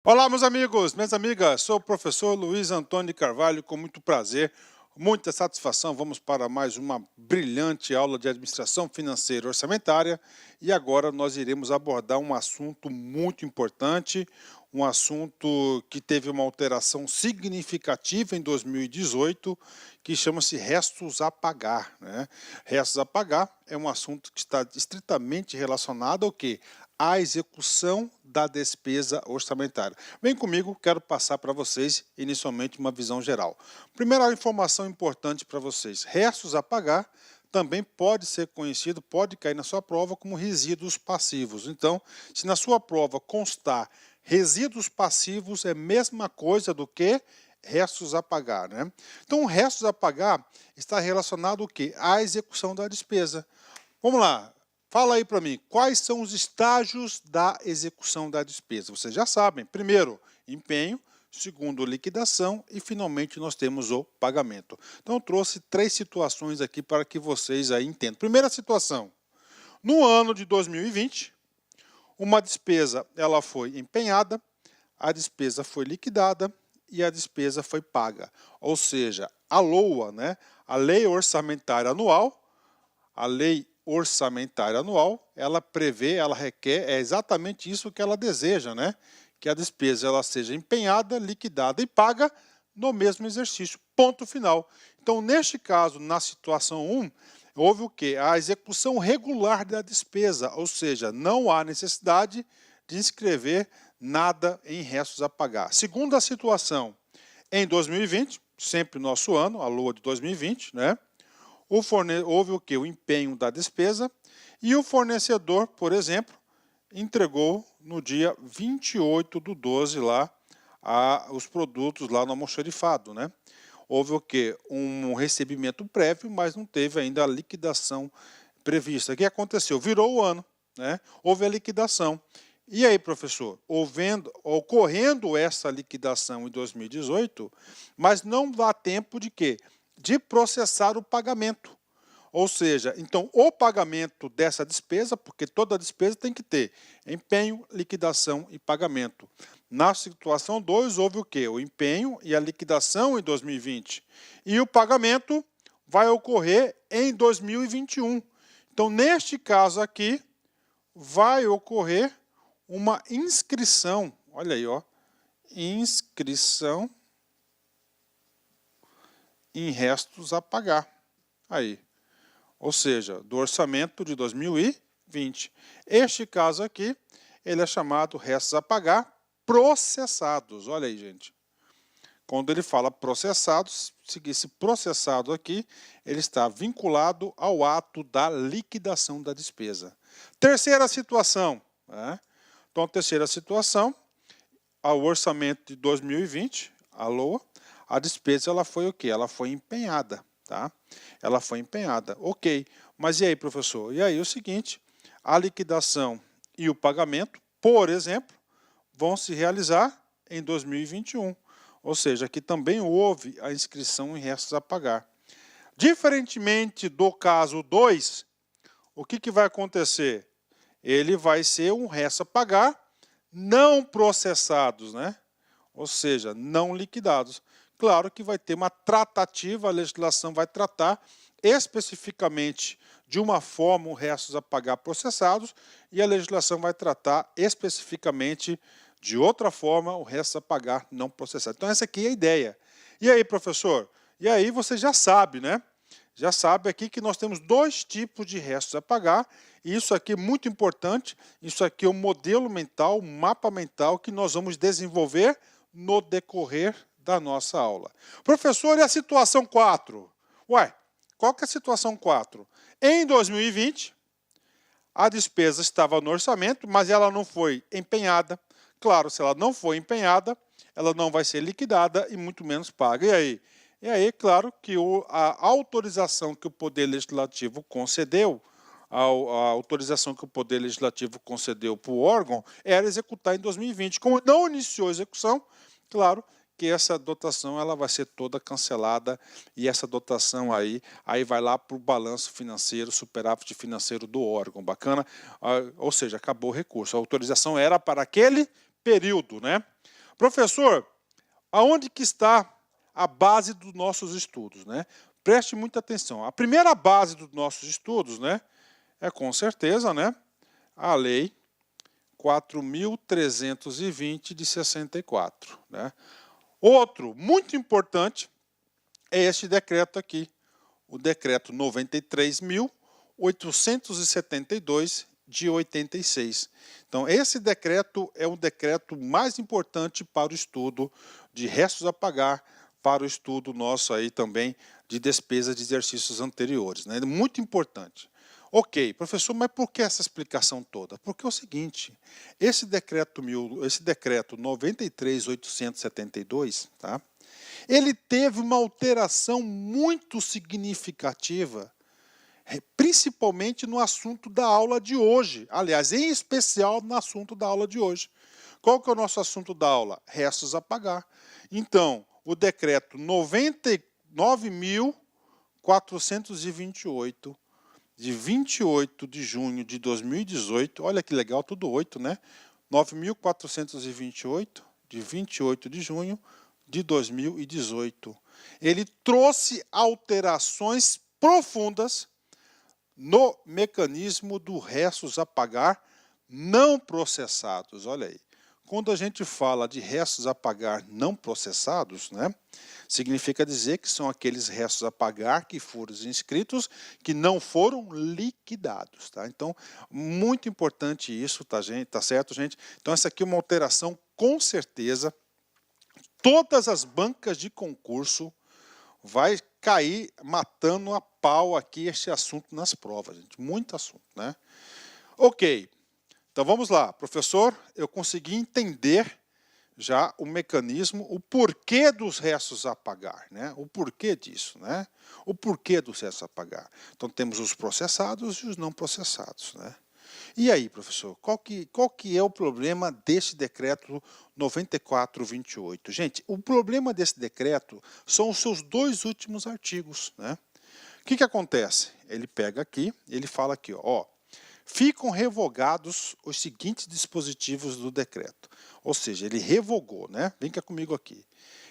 Olá, meus amigos, minhas amigas, sou o professor Luiz Antônio de Carvalho, com muito prazer, muita satisfação. Vamos para mais uma brilhante aula de administração financeira e orçamentária e agora nós iremos abordar um assunto muito importante, um assunto que teve uma alteração significativa em 2018, que chama-se restos a pagar, né? Restos a pagar é um assunto que está estritamente relacionado ao quê? À execução da despesa orçamentária. Vem comigo, quero passar para vocês, inicialmente, uma visão geral. Primeira informação importante para vocês, restos a pagar também pode ser conhecido, pode cair na sua prova como resíduos passivos. Então, se na sua prova constar resíduos passivos, é a mesma coisa do que restos a pagar, né? Então, restos a pagar está relacionado ao quê? À execução da despesa. Vamos lá, fala aí para mim, quais são os estágios da execução da despesa? Vocês já sabem. Primeiro, empenho. Segundo, liquidação. E, finalmente, nós temos o pagamento. Então, eu trouxe três situações aqui para que vocês aí entendam. Primeira situação. No ano de 2020, uma despesa ela foi empenhada, a despesa foi liquidada e a despesa foi paga. Ou seja, a LOA, né? A Lei Orçamentária Anual, a Lei Orçamentária Anual, ela prevê, ela requer, é exatamente isso que ela deseja, né? Que a despesa ela seja empenhada, liquidada e paga no mesmo exercício, ponto final. Então, neste caso, na situação 1, houve o quê? A execução regular da despesa, ou seja, não há necessidade de inscrever nada em restos a pagar. Segunda situação, em 2020, sempre nosso ano, a LOA de 2020, né? Houve o quê? O empenho da despesa e o fornecedor, por exemplo, entregou no dia 28/12 lá os produtos lá no almoxarifado, né? Houve o quê? Um recebimento prévio, mas não teve ainda a liquidação prevista. O que aconteceu? Virou o ano, né? Houve a liquidação. E aí, professor, ocorrendo essa liquidação em 2018, mas não dá tempo de quê? De processar o pagamento. Ou seja, então o pagamento dessa despesa, porque toda despesa tem que ter empenho, liquidação e pagamento. Na situação 2, houve o quê? O empenho e a liquidação em 2020. E o pagamento vai ocorrer em 2021. Então, neste caso aqui, vai ocorrer uma inscrição, olha aí, ó, inscrição em restos a pagar. Aí. Ou seja, do orçamento de 2020. Este caso aqui, ele é chamado restos a pagar processados. Olha aí, gente. Quando ele fala processados, esse processado aqui, ele está vinculado ao ato da liquidação da despesa. Terceira situação. Né? Então, a terceira situação, ao orçamento de 2020, a LOA, a despesa ela foi o quê? Ela foi empenhada. Tá? Ela foi empenhada. Ok, mas e aí, professor? E aí é o seguinte, a liquidação e o pagamento, por exemplo, vão se realizar em 2021. Ou seja, aqui também houve a inscrição em restos a pagar. Diferentemente do caso 2, o que vai acontecer? Ele vai ser um resto a pagar não processados, né? Ou seja, não liquidados. Claro que vai ter uma tratativa, a legislação vai tratar especificamente de uma forma os restos a pagar processados e a legislação vai tratar especificamente de outra forma o resto a pagar não processado. Então essa aqui é a ideia. E aí, professor? E aí você já sabe, né? Já sabe aqui que nós temos dois tipos de restos a pagar, e isso aqui é muito importante, isso aqui é um modelo mental, um mapa mental que nós vamos desenvolver no decorrer da nossa aula. Professor, e a situação 4? Ué, qual que é a situação 4? Em 2020, a despesa estava no orçamento, mas ela não foi empenhada. Claro, se ela não foi empenhada, ela não vai ser liquidada e muito menos paga. E aí? E aí, claro que a autorização que o Poder Legislativo concedeu, a autorização que o Poder Legislativo concedeu para o órgão, era executar em 2020. Como não iniciou a execução, claro que essa dotação ela vai ser toda cancelada e essa dotação aí vai lá para o balanço financeiro, superávit financeiro do órgão. Bacana? Ou seja, acabou o recurso. A autorização era para aquele período, né? Professor, aonde que está a base dos nossos estudos, né? Preste muita atenção. A primeira base dos nossos estudos, né, é com certeza, né, a Lei 4.320 de 64, né? Outro muito importante é este decreto aqui, o decreto 93.872 de 86. Então, esse decreto é o decreto mais importante para o estudo de restos a pagar, para o estudo nosso aí também de despesa de exercícios anteriores, né? Muito importante. Ok, professor, mas por que essa explicação toda? Porque é o seguinte, esse decreto 93.872, tá? Ele teve uma alteração muito significativa, principalmente no assunto da aula de hoje. Aliás, em especial no assunto da aula de hoje. Qual que é o nosso assunto da aula? Restos a pagar. Então, o decreto 99.428, de 28 de junho de 2018, olha que legal, tudo 8, né? 9.428, de 28 de junho de 2018. Ele trouxe alterações profundas no mecanismo do restos a pagar não processados. Olha aí. Quando a gente fala de restos a pagar não processados, né, significa dizer que são aqueles restos a pagar que foram inscritos, que não foram liquidados. Tá? Então, muito importante isso, tá, gente? Tá certo, gente? Então, essa aqui é uma alteração, com certeza, todas as bancas de concurso vai cair matando a pau aqui este assunto nas provas, gente. Muito assunto, né? Ok. Então vamos lá, professor, eu consegui entender já o mecanismo, o porquê dos restos a pagar, né? O porquê disso, né? O porquê dos restos a pagar. Então temos os processados e os não processados, né? E aí, professor, qual que é o problema desse decreto 9428? Gente, o problema desse decreto são os seus dois últimos artigos, né? O que acontece? Ele pega aqui, ele fala aqui, ó, ficam revogados os seguintes dispositivos do decreto. Ou seja, ele revogou, né? Vem cá comigo aqui.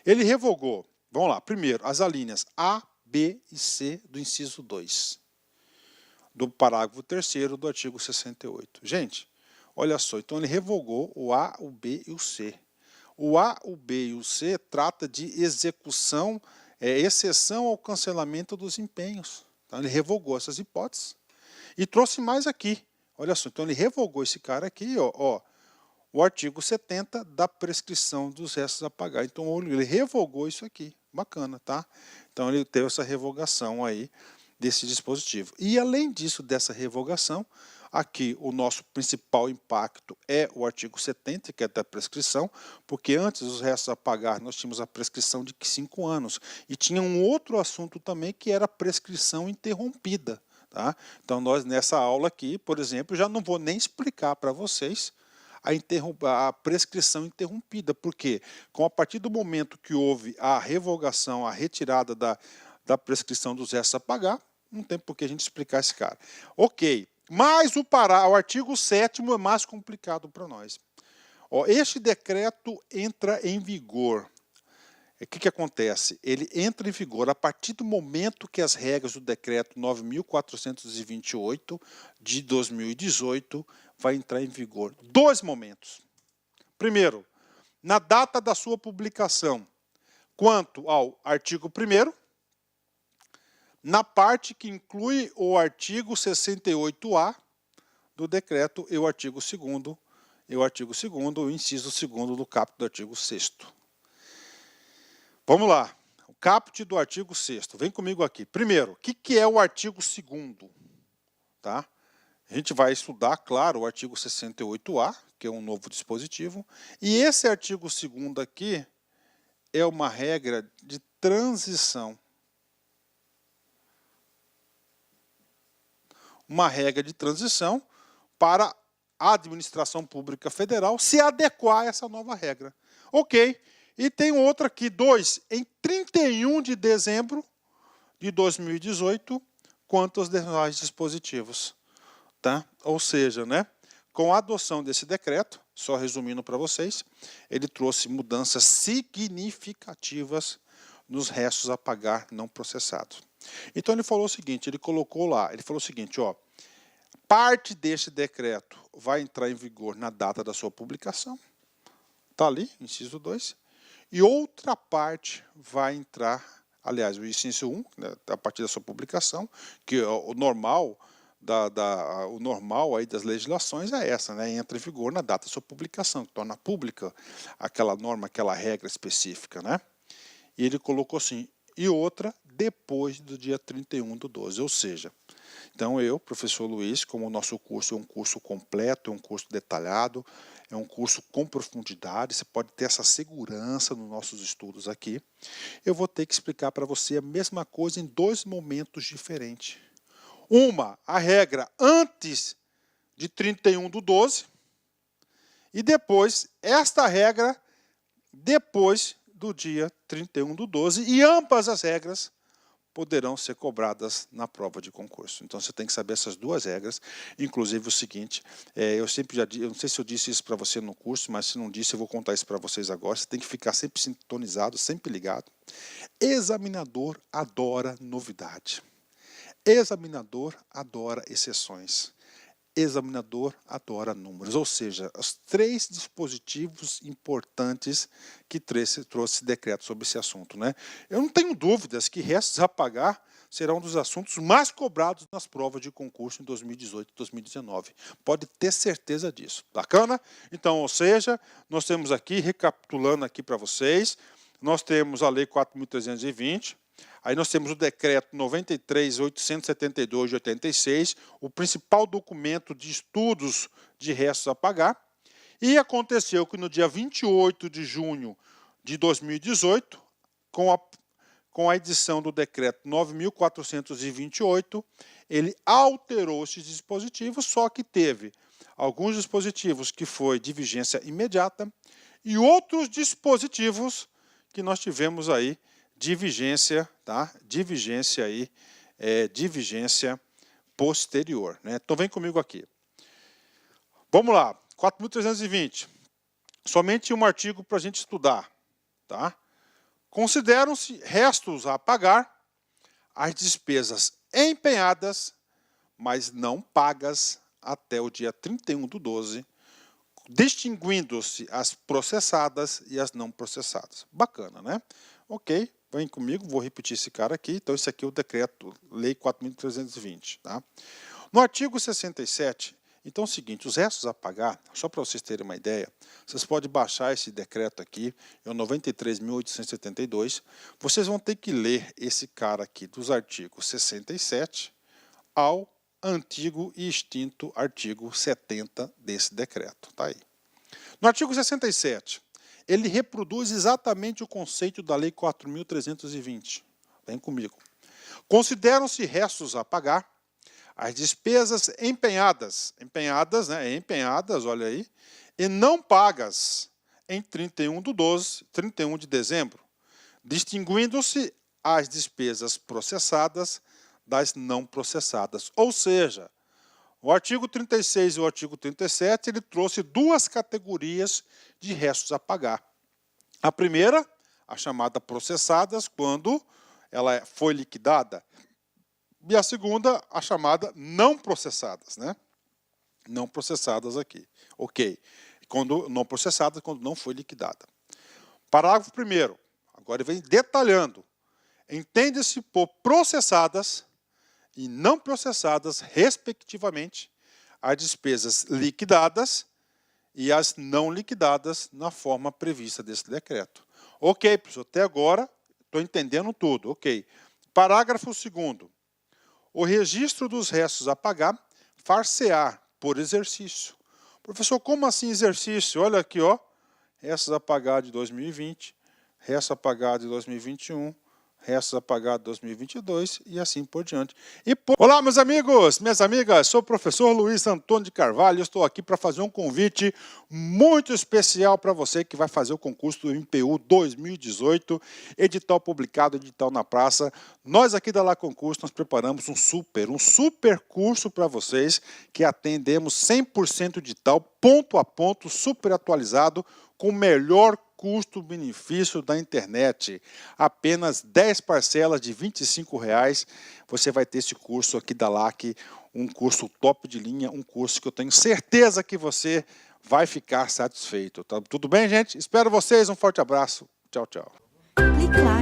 Ele revogou, vamos lá, primeiro, as alíneas A, B e C do inciso 2. Do parágrafo 3º do artigo 68. Gente, olha só, então ele revogou o A, o B e o C. O A, o B e o C trata de execução, exceção ao cancelamento dos empenhos. Então ele revogou essas hipóteses e trouxe mais aqui. Olha só, então ele revogou esse cara aqui, ó, o artigo 70 da prescrição dos restos a pagar. Então ele revogou isso aqui. Bacana, tá? Então ele teve essa revogação aí desse dispositivo. E além disso, dessa revogação, aqui o nosso principal impacto é o artigo 70, que é da prescrição, porque antes os restos a pagar nós tínhamos a prescrição de 5 anos. E tinha um outro assunto também que era a prescrição interrompida. Tá? Então nós nessa aula aqui, por exemplo, já não vou nem explicar para vocês a prescrição interrompida, porque a partir do momento que houve a revogação, a retirada da prescrição dos restos a pagar, não tem por que a gente explicar esse cara. Ok, mas o artigo 7º é mais complicado para nós. Ó, este decreto entra em vigor. O que acontece? Ele entra em vigor a partir do momento que as regras do decreto 9.428 de 2018 vai entrar em vigor. Dois momentos. Primeiro, na data da sua publicação, quanto ao artigo 1º, na parte que inclui o artigo 68A do decreto e o artigo 2º, o inciso 2º do caput do artigo 6º. Vamos lá, o caput do artigo 6º, vem comigo aqui. Primeiro, o que é o artigo 2º? Tá? A gente vai estudar, claro, o artigo 68A, que é um novo dispositivo, e esse artigo 2º aqui é uma regra de transição. Uma regra de transição para a administração pública federal se adequar a essa nova regra. Ok. E tem outra aqui, 2, em 31 de dezembro de 2018, quanto aos demais dispositivos. Tá? Ou seja, né, com a adoção desse decreto, só resumindo para vocês, ele trouxe mudanças significativas nos restos a pagar não processados. Então ele falou o seguinte, ele colocou lá, ele falou o seguinte, ó, parte deste decreto vai entrar em vigor na data da sua publicação, está ali, inciso 2, e outra parte vai entrar, aliás, o inciso 1, né, a partir da sua publicação, que o normal o normal aí das legislações é essa, né? Entra em vigor na data da sua publicação, que torna pública aquela norma, aquela regra específica, né? E ele colocou assim, e outra depois do dia 31/12, ou seja, então eu, professor Luiz, como o nosso curso é um curso completo, é um curso detalhado, é um curso com profundidade, você pode ter essa segurança nos nossos estudos aqui, eu vou ter que explicar para você a mesma coisa em 2 momentos diferentes. A regra antes de 31/12 e depois, esta regra depois do dia 31/12 e ambas as regras poderão ser cobradas na prova de concurso. Então você tem que saber essas 2 regras, inclusive o seguinte, eu sempre já disse, eu não sei se eu disse isso para você no curso, mas se não disse eu vou contar isso para vocês agora, você tem que ficar sempre sintonizado, sempre ligado. Examinador adora novidade. Examinador adora exceções. Examinador adora números. Ou seja, os 3 dispositivos importantes que trouxe decreto sobre esse assunto, né? Eu não tenho dúvidas que restos a pagar será um dos assuntos mais cobrados nas provas de concurso em 2018 e 2019. Pode ter certeza disso. Bacana? Então, ou seja, nós temos aqui, recapitulando aqui para vocês, nós temos a Lei 4.320, aí nós temos o decreto 93.872 de 86, o principal documento de estudos de restos a pagar, e aconteceu que no dia 28 de junho de 2018, com a edição do decreto 9.428, ele alterou esses dispositivos, só que teve alguns dispositivos que foi de vigência imediata e outros dispositivos que nós tivemos aí de vigência, tá? De vigência aí, de vigência posterior, né? Então vem comigo aqui. Vamos lá, 4.320. Somente um artigo para a gente estudar, tá? Consideram-se restos a pagar as despesas empenhadas, mas não pagas até o dia 31/12, distinguindo-se as processadas e as não processadas. Bacana, né? Ok, vem comigo, vou repetir esse cara aqui. Então, esse aqui é o decreto, Lei 4.320. Tá? No artigo 67, então é o seguinte, os restos a pagar, só para vocês terem uma ideia, vocês podem baixar esse decreto aqui, é o 93.872. Vocês vão ter que ler esse cara aqui dos artigos 67 ao antigo e extinto artigo 70 desse decreto. Tá aí. No artigo 67, ele reproduz exatamente o conceito da Lei 4.320. Vem comigo. Consideram-se restos a pagar as despesas empenhadas, né, empenhadas, olha aí, e não pagas em 31 de dezembro, distinguindo-se as despesas processadas das não processadas. Ou seja, o artigo 36 e o artigo 37, ele trouxe 2 categorias de restos a pagar. A primeira, a chamada processadas, quando ela foi liquidada. E a segunda, a chamada não processadas, né? Não processadas aqui. Ok. Quando não processada, quando não foi liquidada. Parágrafo 1º. Agora ele vem detalhando. Entende-se por processadas e não processadas, respectivamente, as despesas liquidadas e as não liquidadas na forma prevista desse decreto. Ok, professor, até agora estou entendendo tudo. Ok. Parágrafo 2º. O registro dos restos a pagar far-se-á por exercício. Professor, como assim exercício? Olha aqui, ó, restos a pagar de 2020, restos a pagar de 2021, restos a pagar 2022 e assim por diante. Olá, meus amigos, minhas amigas, sou o professor Luiz Antônio de Carvalho, estou aqui para fazer um convite muito especial para você que vai fazer o concurso do MPU 2018, edital publicado, edital na praça. Nós aqui da La Concurso, nós preparamos um super curso para vocês, que atendemos 100% edital, ponto a ponto, super atualizado, com o melhor custo-benefício da internet. Apenas 10 parcelas de R$ 25, você vai ter esse curso aqui da LAC, um curso top de linha, um curso que eu tenho certeza que você vai ficar satisfeito. Tá tudo bem, gente? Espero vocês, um forte abraço. Tchau, tchau. Clique lá.